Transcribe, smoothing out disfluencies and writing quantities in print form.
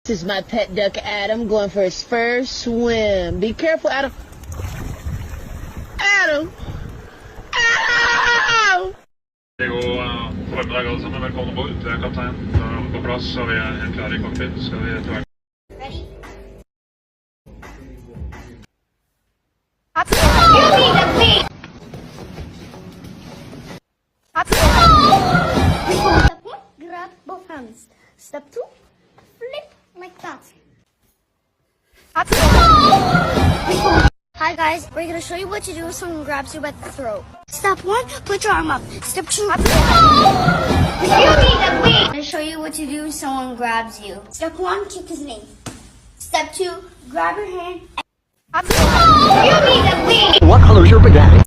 This is my pet duck, Adam, going for his first swim. Be careful, Adam. Adam! Adam! God formiddag alle sammen. Velkommen ombord. Det er kaptein. Da er vi på plass, og vi er helt klare i cockpit. Skal vi til hvert. Ready? Step 1, grab both hands. Step 2, flip like that. Hi guys, we're gonna show you what to do if someone grabs you by the throat. Step 1, put your arm up. Step 2, I'm gonna show you what to do if someone grabs you. Step 1, kick his knee. Step 2, grab your hand. What color is your bebek?